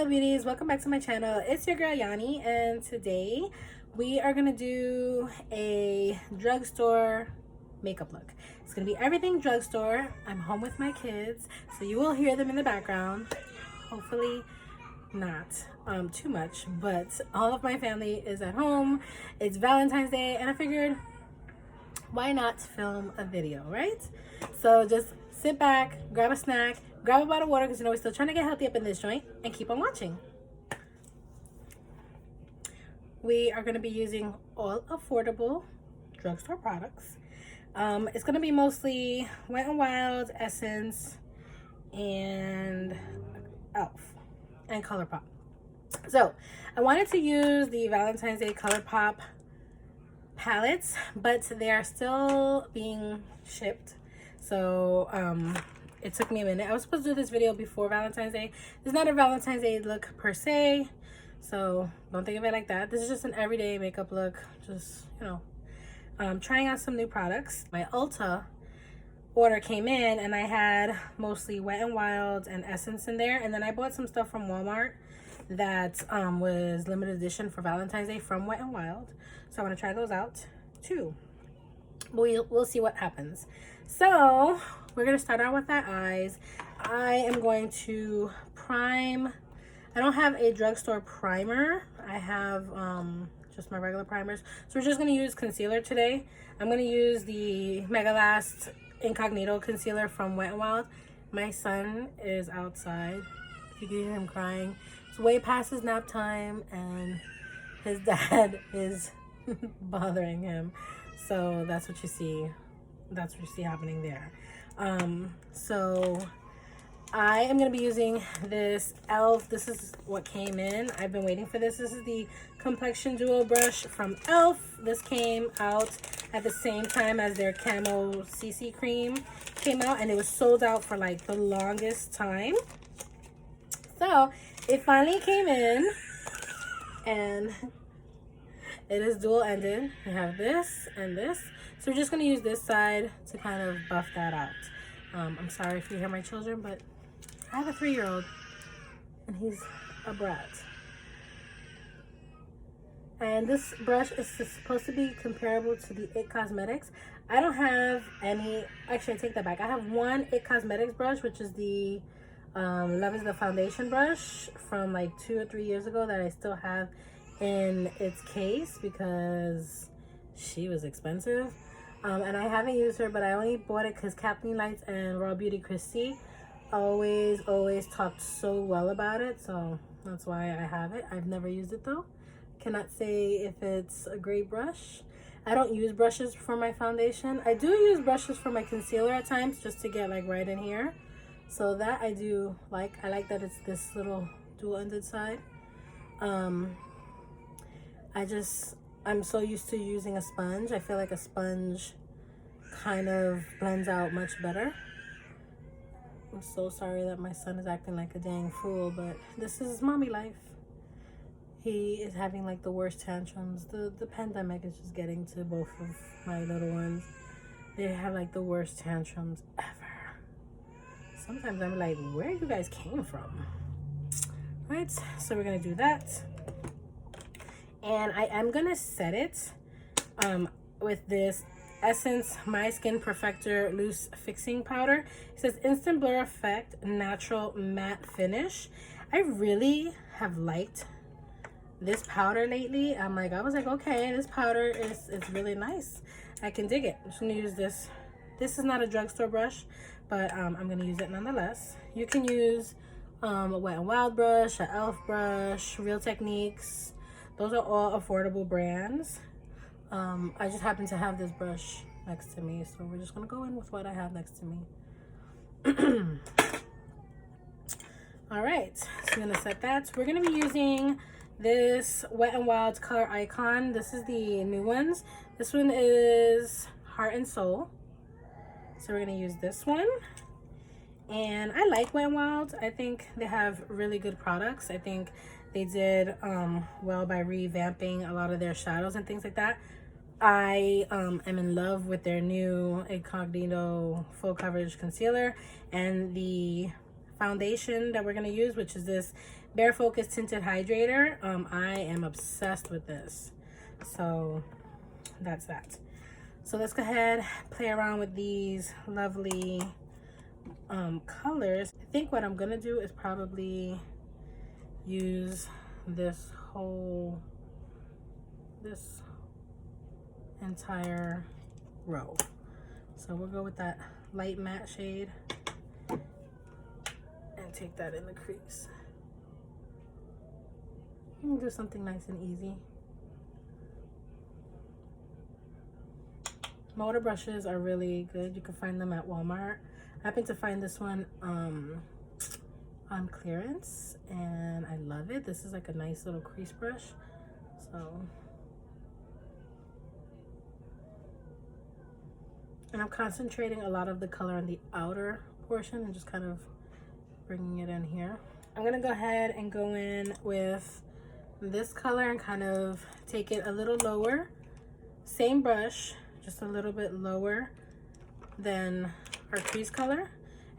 Hello beauties, welcome back to my channel. It's your girl Yanni, and today we are gonna do a drugstore makeup look. It's gonna be everything drugstore. I'm home with my kids, so you will hear them in the background. Hopefully not too much, but all of my family is at home. It's Valentine's Day, and I figured why not film a video, right? So just sit back, grab a snack, grab a bottle of water, because you know we're still trying to get healthy up in this joint, and keep on watching. We are going to be using all affordable drugstore products. It's going to be mostly Wet n Wild, Essence, and e.l.f. and ColourPop. So I wanted to use the Valentine's Day ColourPop palettes, but they are still being shipped. So it took me a minute. I was supposed to do this video before Valentine's Day. It's not a Valentine's Day look per se, so don't think of it like that. This is just an everyday makeup look, just, you know, trying out some new products. My Ulta order came in and I had mostly Wet n Wild and Essence in there, and then I bought some stuff from Walmart that was limited edition for Valentine's Day from Wet n Wild, so I want to try those out too. We'll see what happens. So we're gonna start out with our eyes. I am going to prime. I don't have a drugstore primer. I have just my regular primers, so we're just gonna use concealer today. I'm gonna use the Mega Last Incognito concealer from Wet n Wild. My son is outside. If you can hear him crying, it's way past his nap time and his dad is bothering him, so that's what you see. That's what you see happening there. So I am going to be using this e.l.f. This is what came in. I've been waiting for this. This is the Complexion Duo Brush from e.l.f. This came out at the same time as their Camo CC Cream came out, and it was sold out for like the longest time. So it finally came in, and it is dual ended. We have this and this. So we're just going to use this side to kind of buff that out. I'm sorry if you hear my children, but I have a 3-year-old and he's a brat. And this brush is supposed to be comparable to the IT Cosmetics. I don't have any, actually I take that back. I have one IT Cosmetics brush, which is the Love is the Foundation brush from like 2 or 3 years ago that I still have in its case because she was expensive. And I haven't used her, but I only bought it because Kathleen Lights and Raw Beauty Christy always talked so well about it, so that's why I have it. I've never used it though. Cannot say if it's a great brush. I don't use brushes for my foundation. I do use brushes for my concealer at times, just to get like right in here. So that I do like. I like that it's this little dual-ended side. I'm so used to using a sponge. I feel like a sponge kind of blends out much better. I'm so sorry that my son is acting like a dang fool, but this is mommy life. He is having like the worst tantrums. The pandemic is just getting to both of my little ones. They have like the worst tantrums ever. Sometimes I'm like, where you guys came from? Right, so we're gonna do that. And I am gonna set it with this Essence My Skin Perfector Loose Fixing Powder. It says Instant Blur Effect Natural Matte Finish. I really have liked this powder lately. I was like, okay, this powder is really nice. I can dig it. I'm just gonna use this. This is not a drugstore brush, but I'm gonna use it nonetheless. You can use a Wet n Wild brush, a e.l.f. brush, Real Techniques. Those are all affordable brands. I just happen to have this brush next to me, so we're just gonna go in with what I have next to me. All right, so I'm gonna set that. We're gonna be using this Wet n Wild Color Icon. This is the new ones. This one is Heart and Soul. So we're gonna use this one. And I like Wet n Wild. I think they have really good products. I think they did well by revamping a lot of their shadows and things like that. I am in love with their new Incognito Full Coverage Concealer and the foundation that we're going to use, which is this Bare Focus Tinted Hydrator. I am obsessed with this. So that's that. So let's go ahead, play around with these lovely colors. I think what I'm gonna do is probably use this entire row. So we'll go with that light matte shade and take that in the crease. And do something nice and easy. Motor brushes are really good. You can find them at Walmart. I happened to find this one on clearance and I love it. This is like a nice little crease brush. And I'm concentrating a lot of the color on the outer portion and just kind of bringing it in here. I'm gonna go ahead and go in with this color and kind of take it a little lower. Same brush, just a little bit lower than our crease color,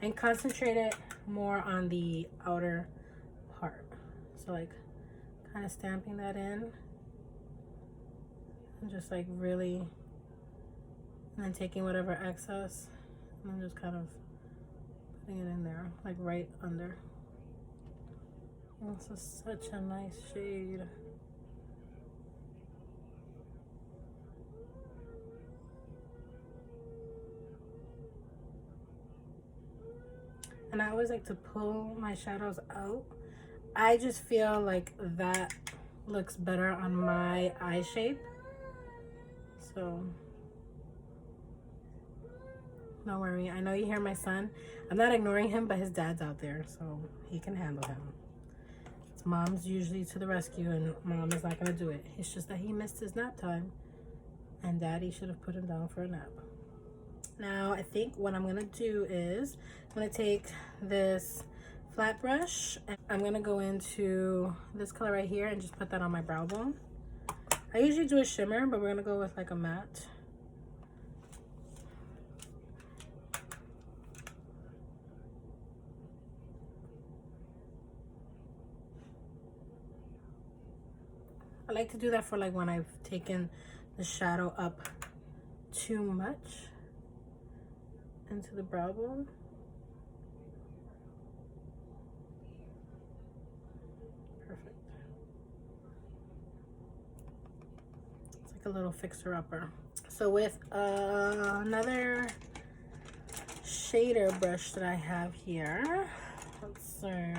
and concentrate it more on the outer part. So like kind of stamping that in and just like really, and then taking whatever excess and then just kind of putting it in there, like right under. This is such a nice shade. And I always like to pull my shadows out. I just feel like that looks better on my eye shape. So don't worry, I know you hear my son. I'm not ignoring him, but his dad's out there, so he can handle him. It's mom's usually to the rescue, and mom is not gonna do it. It's just that he missed his nap time, and daddy should have put him down for a nap. Now, I think what I'm gonna do is, I'm gonna take this flat brush, and I'm gonna go into this color right here and just put that on my brow bone. I usually do a shimmer, but we're gonna go with like a matte. I like to do that for like when I've taken the shadow up too much into the brow bone. Perfect. It's like a little fixer-upper. So with another shader brush that I have here, let's see,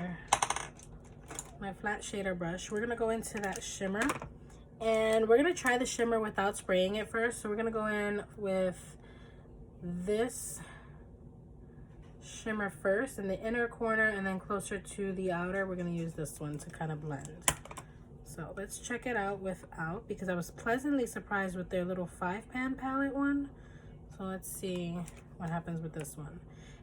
my flat shader brush, we're gonna go into that shimmer, and we're gonna try the shimmer without spraying it first. So we're gonna go in with this shimmer first in the inner corner, and then closer to the outer we're going to use this one to kind of blend. So let's check it out without, because I was pleasantly surprised with their little 5-pan palette one. So let's see what happens with this one.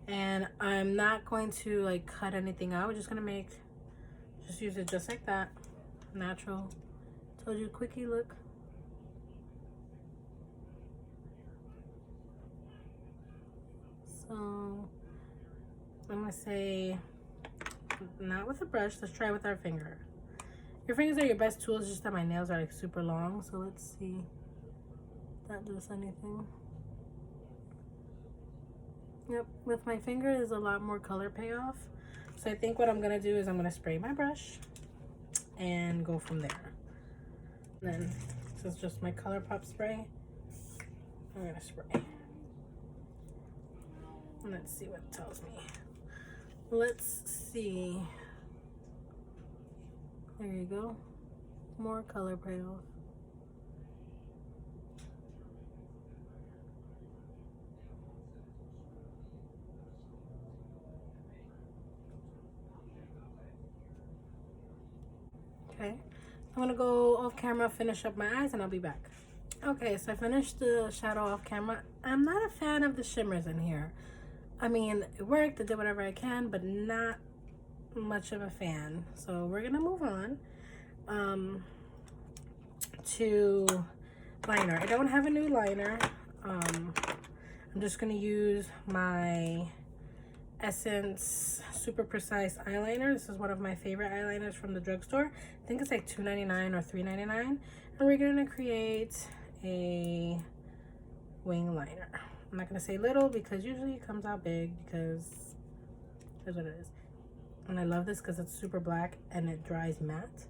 And I'm not going to like cut anything out. We're just going to just use it just like that, natural. Told you, quickie look. So I'm gonna say, not with a brush, let's try with our finger. Your fingers are your best tools, just that my nails are like super long. So let's see if that does anything. Yep, with my finger there's a lot more color payoff. So I think what I'm gonna do is I'm gonna spray my brush and go from there. And then this is just my ColourPop spray. I'm gonna spray. Let's see what it tells me. Let's see. There you go. More color payoff. Okay. I'm gonna go off camera, finish up my eyes, and I'll be back. Okay, so I finished the shadow off camera. I'm not a fan of the shimmers in here. I mean, it worked, I did whatever I can, but not much of a fan. So we're gonna move on to liner. I don't have a new liner. I'm just gonna use my Essence Super Precise eyeliner. This is one of my favorite eyeliners from the drugstore. I think it's like $2.99 or $3.99. And we're gonna create a wing liner. I'm not gonna say little because usually it comes out big, because here's what it is. And I love this because it's super black and it dries matte.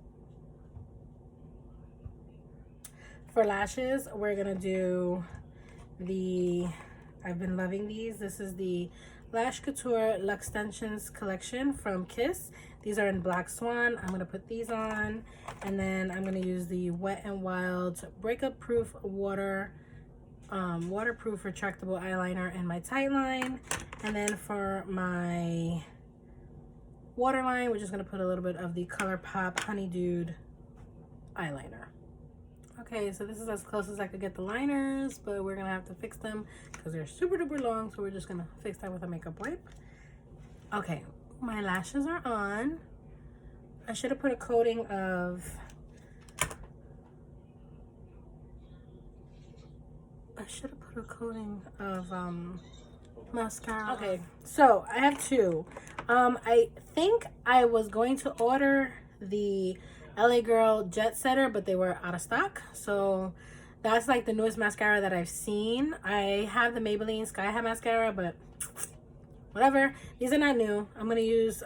For lashes, we're gonna do the, I've been loving these. This is the Lash Couture Luxtensions collection from Kiss. These are in Black Swan. I'm gonna put these on, and then I'm gonna use the Wet n Wild Breakup Proof waterproof retractable eyeliner in my tight line. And then for my waterline, we're just gonna put a little bit of the ColourPop Honeydew eyeliner. Okay, so this is as close as I could get the liners, but we're gonna have to fix them because they're super duper long, so we're just gonna fix that with a makeup wipe. Okay, my lashes are on. I should have put a coating of mascara. Okay, so I have two. I think I was going to order the LA Girl Jet Setter, but they were out of stock. So that's like the newest mascara that I've seen. I have the Maybelline Sky High mascara, but whatever. These are not new. I'm gonna use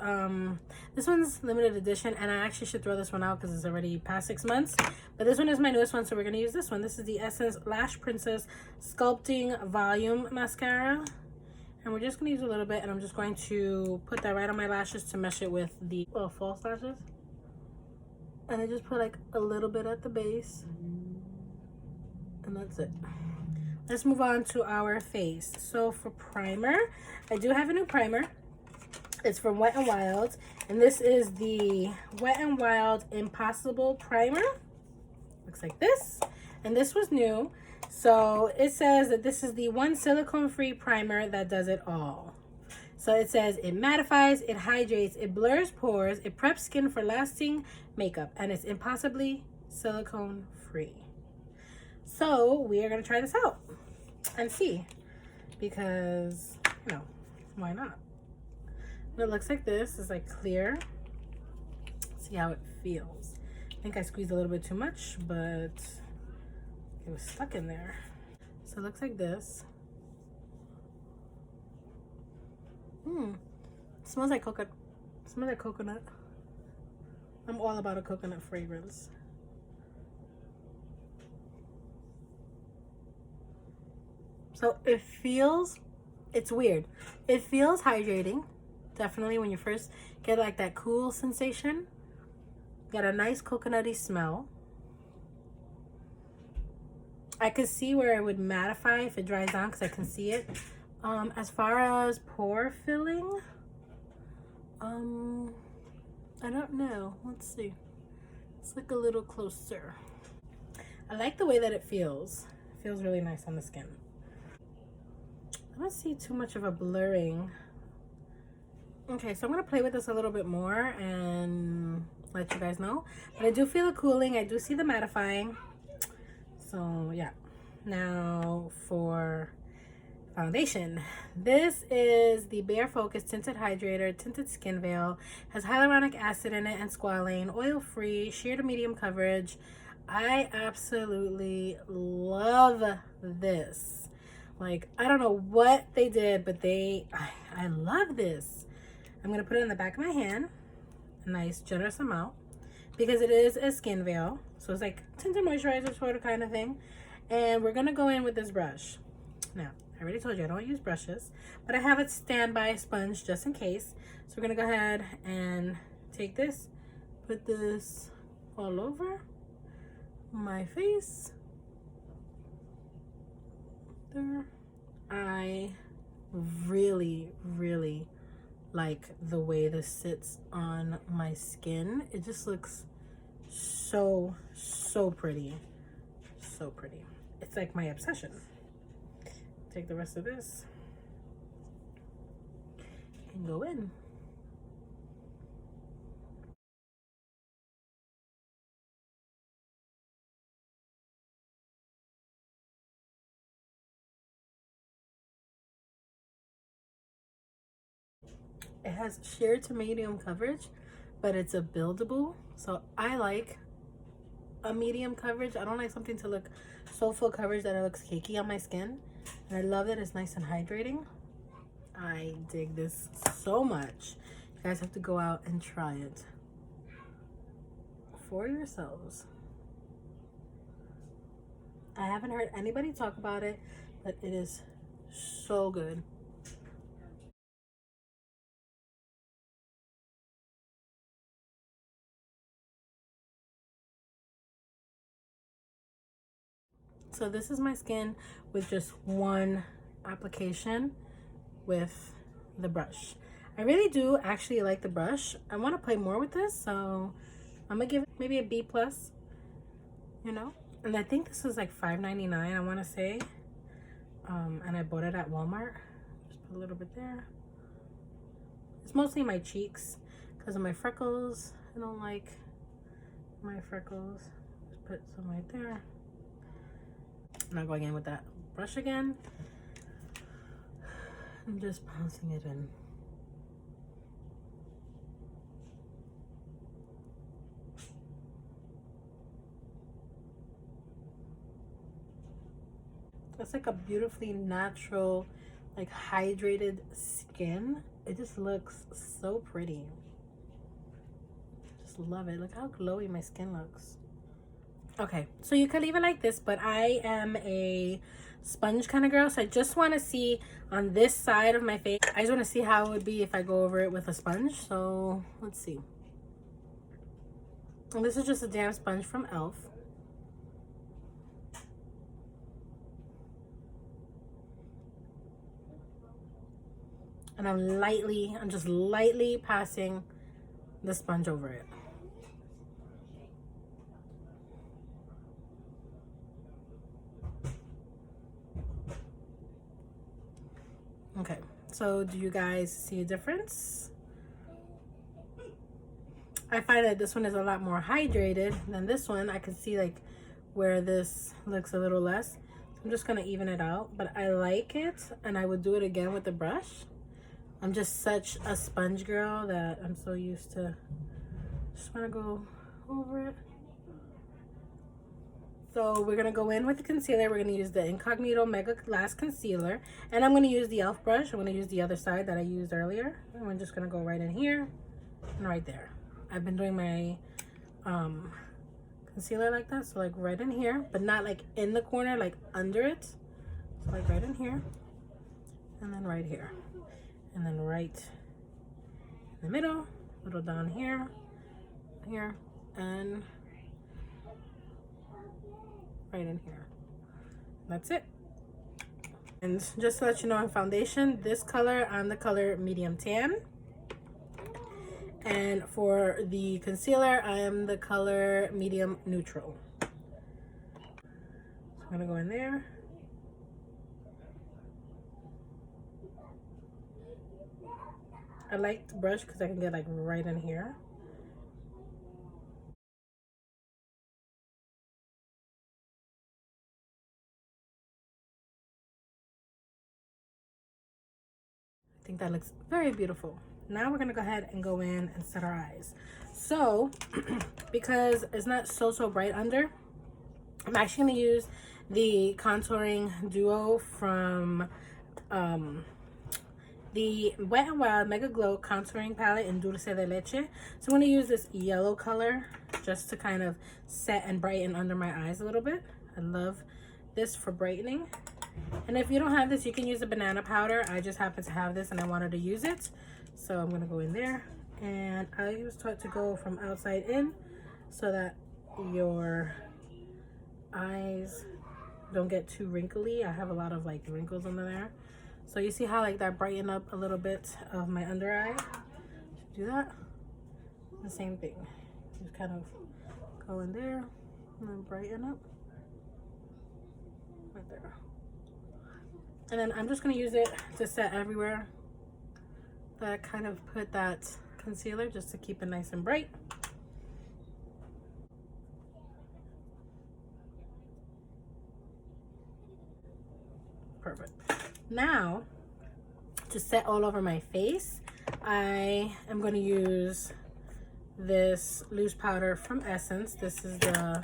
this one's limited edition, and I actually should throw this one out because it's already past 6 months. But this one is my newest one, so we're gonna use this one. This is the Essence Lash Princess Sculpting Volume Mascara. And we're just gonna use a little bit, and I'm just going to put that right on my lashes to mesh it with the false lashes. And I just put like a little bit at the base, and that's it. Let's move on to our face. So for primer, I do have a new primer. It's from Wet n Wild, and this is the Wet n Wild Impossible Primer. Looks like this, and this was new. So it says that this is the one silicone-free primer that does it all. So it says it mattifies, it hydrates, it blurs pores, it preps skin for lasting makeup, and it's impossibly silicone-free. So we are gonna try this out and see, because, you know, why not? And it looks like this. It's like clear. See how it feels. I think I squeezed a little bit too much, but it was stuck in there. So it looks like this. It smells like coconut. It smells like coconut. I'm all about a coconut fragrance. So it feels, it's weird. It feels hydrating. Definitely when you first get like that cool sensation. Got a nice coconutty smell. I could see where it would mattify if it dries down, because I can see it. As far as pore filling, I don't know. Let's see. Let's look a little closer. I like the way that it feels. It feels really nice on the skin. I don't see too much of a blurring. Okay, so I'm gonna play with this a little bit more and let you guys know. But I do feel the cooling. I do see the mattifying. So yeah. Now for foundation. This is the Bare Focus Tinted Hydrator Tinted Skin Veil. Has hyaluronic acid in it and squalane, oil-free, sheer to medium coverage. I absolutely love this. Like, I don't know what they did, but I love this. I'm gonna put it in the back of my hand, a nice generous amount, because it is a skin veil. So it's like tinted moisturizer sort of kind of thing. And we're gonna go in with this brush. Now, I already told you I don't use brushes, but I have a standby sponge just in case. So we're gonna go ahead and take this, put this all over my face. There. I really, really like the way this sits on my skin. It just looks so pretty. So pretty. It's like my obsession. Take the rest of this and go in. It has sheer to medium coverage, but it's a buildable. So I like a medium coverage. I don't like something to look so full coverage that it looks cakey on my skin. And I love that it's nice and hydrating. I dig this so much. You guys have to go out and try it for yourselves. I haven't heard anybody talk about it, but it is so good. So this is my skin with just one application with the brush. I really do actually like the brush. I want to play more with this, so I'm gonna give it maybe a B plus, you know. And I think this was like $5.99, I want to say. And I bought it at Walmart. Just put a little bit there. It's mostly my cheeks because of my freckles. I don't like my freckles. Just put some right there. I'm not going in with that brush again. I'm just bouncing it in. It's like a beautifully natural, like hydrated skin. It just looks so pretty. Just love it. Look how glowy my skin looks. Okay, so you could leave it like this, but I am a sponge kind of girl, so I just want to see on this side of my face. I just want to see how it would be if I go over it with a sponge. So let's see. And this is just a damp sponge from e.l.f. And I'm just lightly passing the sponge over it. Okay, so do you guys see a difference? I find that this one is a lot more hydrated than this one. I can see like where this looks a little less. I'm just gonna even it out, but I like it, and I would do it again with the brush. I'm just such a sponge girl that I'm so used to just want to go over it. So we're gonna go in with the concealer. We're gonna use the Incognito Mega Glass Concealer, and I'm gonna use the e.l.f. brush. I'm gonna use the other side that I used earlier, and we're just gonna go right in here and right there. I've been doing my concealer like that, so like right in here, but not like in the corner, like under it. So like right in here, and then right here, and then right in the middle, a little down here, here, and right in here. That's it. And just to let you know, on foundation, this color, I'm the color medium tan, and for the concealer, I am the color medium neutral. So I'm gonna go in there. I like the brush because I can get like right in here. I think that looks very beautiful. Now we're gonna go ahead and go in and set our eyes. So because it's not so bright under, I'm actually gonna use the contouring duo from the Wet n Wild Mega Glow contouring palette in Dulce de Leche. So I'm gonna use this yellow color just to kind of set and brighten under my eyes a little bit. I love this for brightening. And if you don't have this, you can use a banana powder. I just happen to have this and I wanted to use it. So I'm gonna go in there, and I just taught to go from outside in so that your eyes don't get too wrinkly. I have a lot of like wrinkles under there. So you see how like that brighten up a little bit of my under eye? Do that. The same thing. Just kind of go in there and then brighten up. Right there. And then I'm just gonna use it to set everywhere that I kind of put that concealer, just to keep it nice and bright. Perfect. Now, to set all over my face, I am going to use this loose powder from Essence. This is the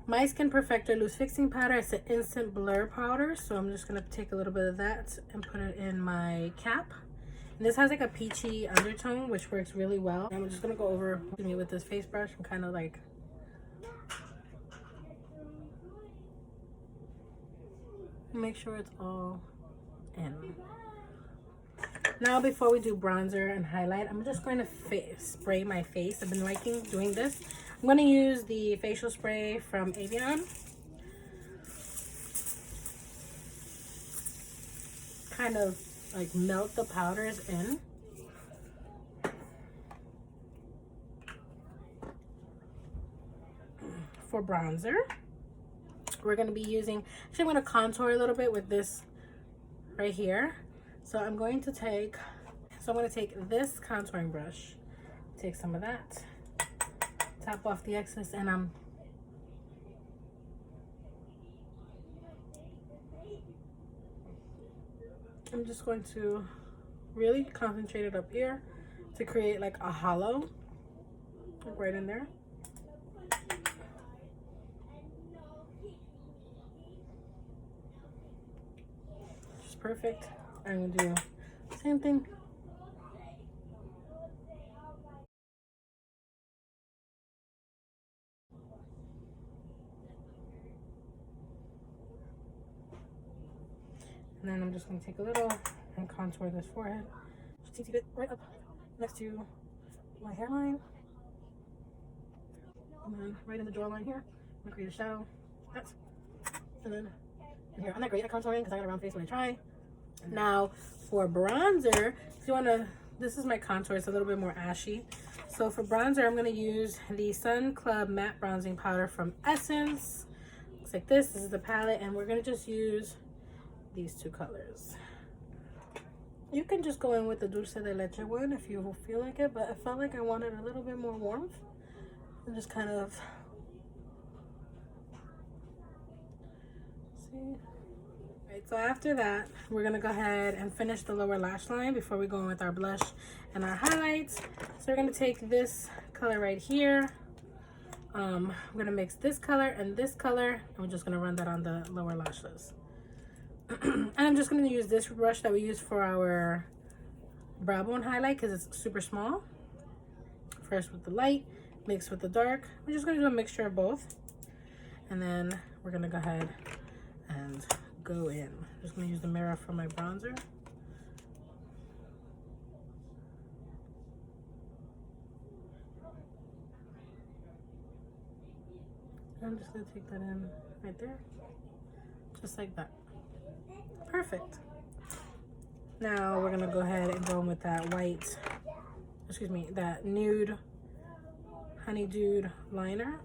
My Skin Perfector Loose Fixing Powder. It's an instant blur powder, so I'm just going to take a little bit of that and put it in my cap. And this has like a peachy undertone, which works really well. I'm just going to go over me with this face brush and kind of like make sure it's all in. Now before we do bronzer and highlight, I'm just going to spray my face. I've been liking doing this. I'm going to use the facial spray from Avion. Kind of like melt the powders in. For bronzer, we're going to be using, actually I'm going to contour a little bit with this right here. So I'm going to take this contouring brush, take some of that, tap off the excess, and I'm just going to really concentrate it up here to create like a hollow, like right in there. Just perfect. I'm gonna do the same thing. And then I'm just gonna take a little and contour this forehead. Just keep it right up next to my hairline. And then right in the jawline here, I'm gonna create a shadow. That's, and then here. I'm not great at contouring because I got a round face when I try. Now for bronzer, if you wanna, this is my contour, it's a little bit more ashy. So for bronzer, I'm gonna use the Sun Club Matte Bronzing Powder from Essence. Looks like this. This is the palette, and we're gonna just use these two colors. You can just go in with the Dulce de Leche one if you feel like it, but I felt like I wanted a little bit more warmth. And just kind of see. Right, so after that, we're gonna go ahead and finish the lower lash line before we go in with our blush and our highlights. So we're gonna take this color right here. I'm gonna mix this color and this color, and we're just gonna run that on the lower lashes. And I'm just gonna use this brush that we use for our brow bone highlight because it's super small. First with the light, mix with the dark. We're just gonna do a mixture of both. And then we're gonna go ahead and go in. I'm just gonna use the mirror for my bronzer. I'm just gonna take that in right there, just like that. Perfect. Now we're gonna go ahead and go in with that white, excuse me, that nude Honeydew liner.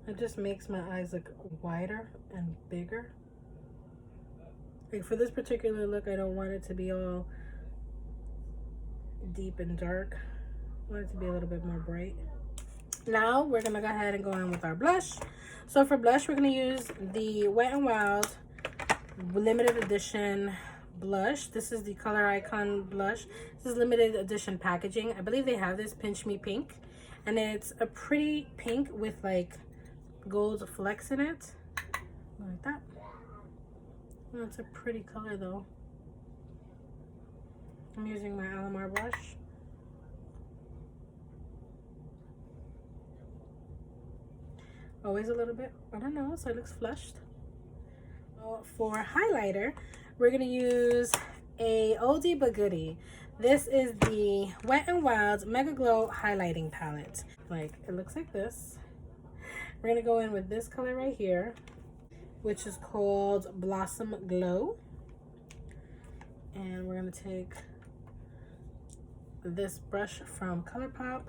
It just makes my eyes look wider and bigger. Like for this particular look, I don't want it to be all deep and dark. I want it to be a little bit more bright. Now we're gonna go ahead and go in with our blush. So for blush, we're gonna use the Wet n Wild limited edition blush. This is the Color Icon blush. This is limited edition packaging. I believe they have this Pinch Me Pink, and it's a pretty pink with like gold flecks in it, like that. That's a pretty color though. I'm using my Eyeliner brush. Always a little bit on her nose so it looks flushed. For highlighter, we're gonna use a oldie but goodie. This is the Wet n Wild Mega Glow highlighting palette. Like, it looks like this. We're gonna go in with this color right here, which is called Blossom Glow. And we're gonna take this brush from ColourPop,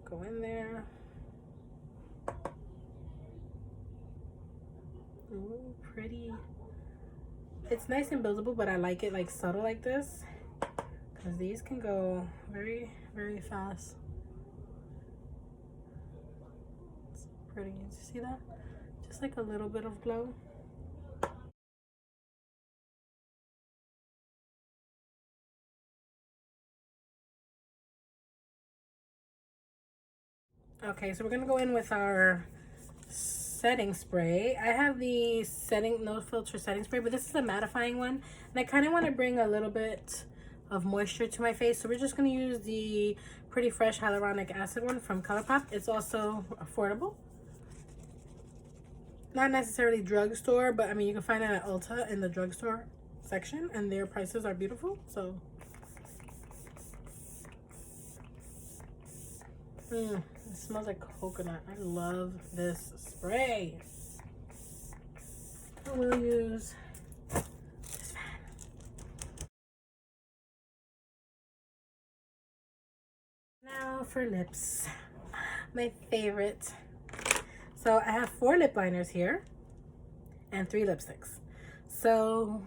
go in there, Ooh, pretty. It's nice and buildable, but I like it like subtle like this, because these can go very, very fast. It's pretty. Did you see that? Just like a little bit of glow. Okay, so we're gonna go in with our setting spray. I have the no filter setting spray, but this is a mattifying one, and I kind of want to bring a little bit of moisture to my face, so we're just going to use the Pretty Fresh hyaluronic acid one from ColourPop. It's also affordable, not necessarily drugstore, but I mean you can find it at Ulta in the drugstore section, and their prices are beautiful. So it smells like coconut. I love this spray. I will use this fan. Now for lips, my favorite. So I have 4 lip liners here and 3 lipsticks. So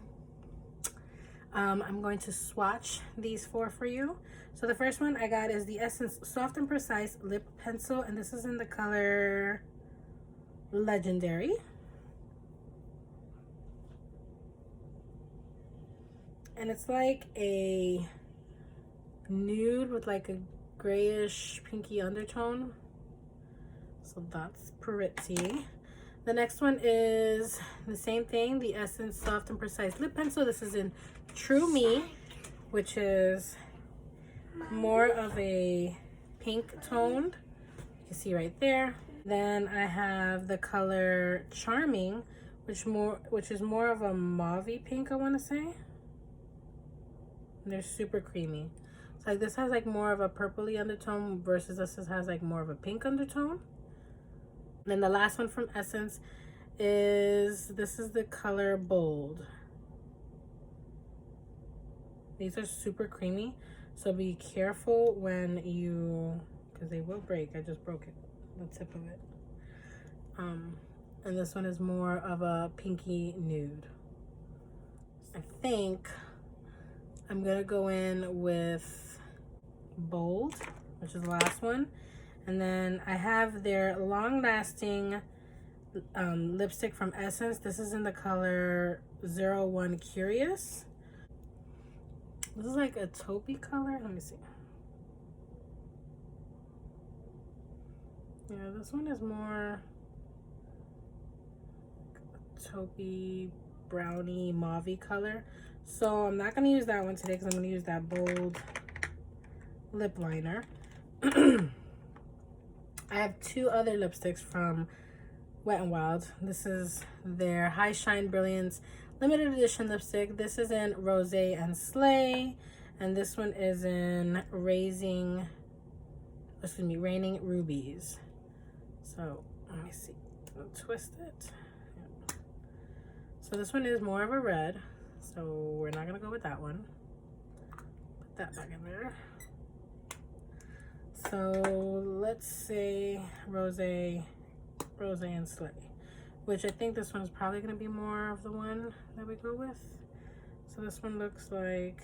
I'm going to swatch these 4 for you. So the first one I got is the Essence Soft and Precise Lip Pencil, and this is in the color Legendary. And it's like a nude with like a grayish pinky undertone. So that's pretty. The next one is the same thing, the Essence Soft and Precise Lip Pencil. This is in True Me, which is more of a pink toned. You can see right there. Then I have the color Charming, which is more of a mauvey pink, I want to say. And they're super creamy. So like this has like more of a purpley undertone versus this has like more of a pink undertone. Then the last one from Essence is, this is the color Bold. These are super creamy, so be careful when you, because they will break. I just broke it, the tip of it. And this one is more of a pinky nude. I think I'm gonna go in with Bold, which is the last one. And then I have their long-lasting lipstick from Essence. This is in the color 01 Curious. This is like a taupey color. Let me see. Yeah, this one is more taupey, browny, mauvey color. So I'm not going to use that one today because I'm going to use that Bold lip liner. I have 2 other lipsticks from Wet n Wild. This is their High Shine Brilliance limited edition lipstick. This is in Rosé and Slay, and this one is in Raining Rubies. So let me see, I'll twist it. Yeah. So this one is more of a red, so we're not gonna go with that one. Put that back in there. So let's say Rosé and Slay, which I think this one is probably going to be more of the one that we go with. So this one looks like,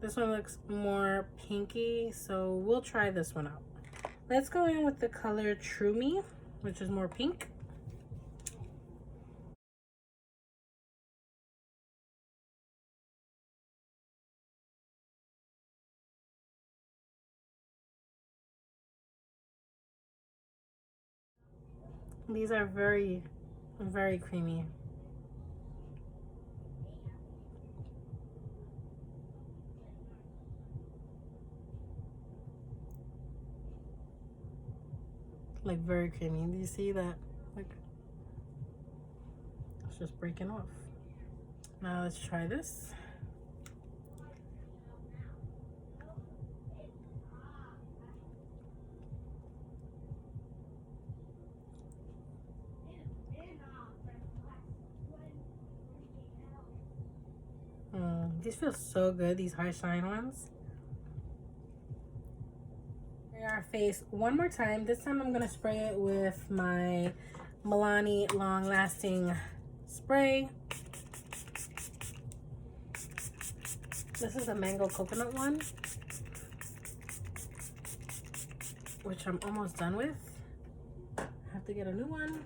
this one looks more pinky, so we'll try this one out. Let's go in with the color True Me, which is more pink. These are very, very creamy. Like very creamy. Do you see that? Like, it's just breaking off. Now let's try this. These feel so good, these high shine ones. Spray our face one more time. This time I'm gonna spray it with my Milani Long Lasting Spray. This is a mango coconut one, which I'm almost done with. I have to get a new one.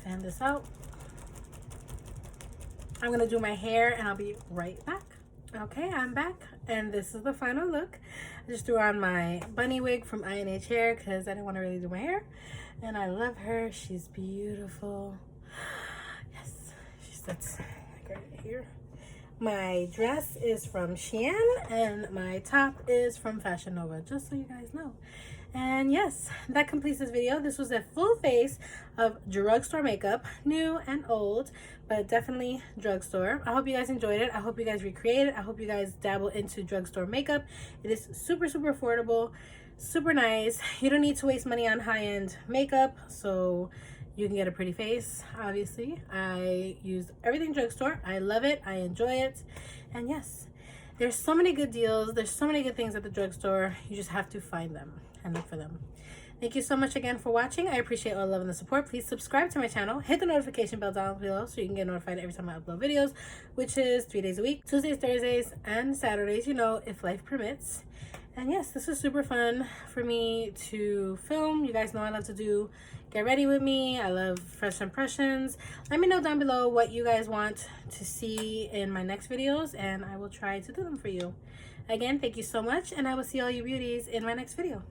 Fan this out. I'm gonna do my hair and I'll be right back. Okay, I'm back and this is the final look. I just threw on my bunny wig from I&H Hair because I didn't want to really do my hair, and I love her. She's beautiful. Yes, she sits like right here. My dress is from Shein and my top is from Fashion Nova, just so you guys know. And yes, that completes this video. This was a full face of drugstore makeup, new and old, but definitely drugstore. I hope you guys enjoyed it. I hope you guys recreate it. I hope you guys dabble into drugstore makeup. It is super, super affordable, super nice. You don't need to waste money on high-end makeup, so you can get a pretty face. Obviously, I use everything drugstore. I love it. I enjoy it. And yes, there's so many good deals. There's so many good things at the drugstore. You just have to find them and look for them. Thank you so much again for watching. I appreciate all the love and the support. Please subscribe to my channel. Hit the notification bell down below so you can get notified every time I upload videos, which is 3 days a week, Tuesdays, Thursdays, and Saturdays, you know, if life permits. And yes, this is super fun for me to film. You guys know I love to do get ready with me. I love first impressions. Let me know down below what you guys want to see in my next videos, and I will try to do them for you. Again, thank you so much, and I will see all you beauties in my next video.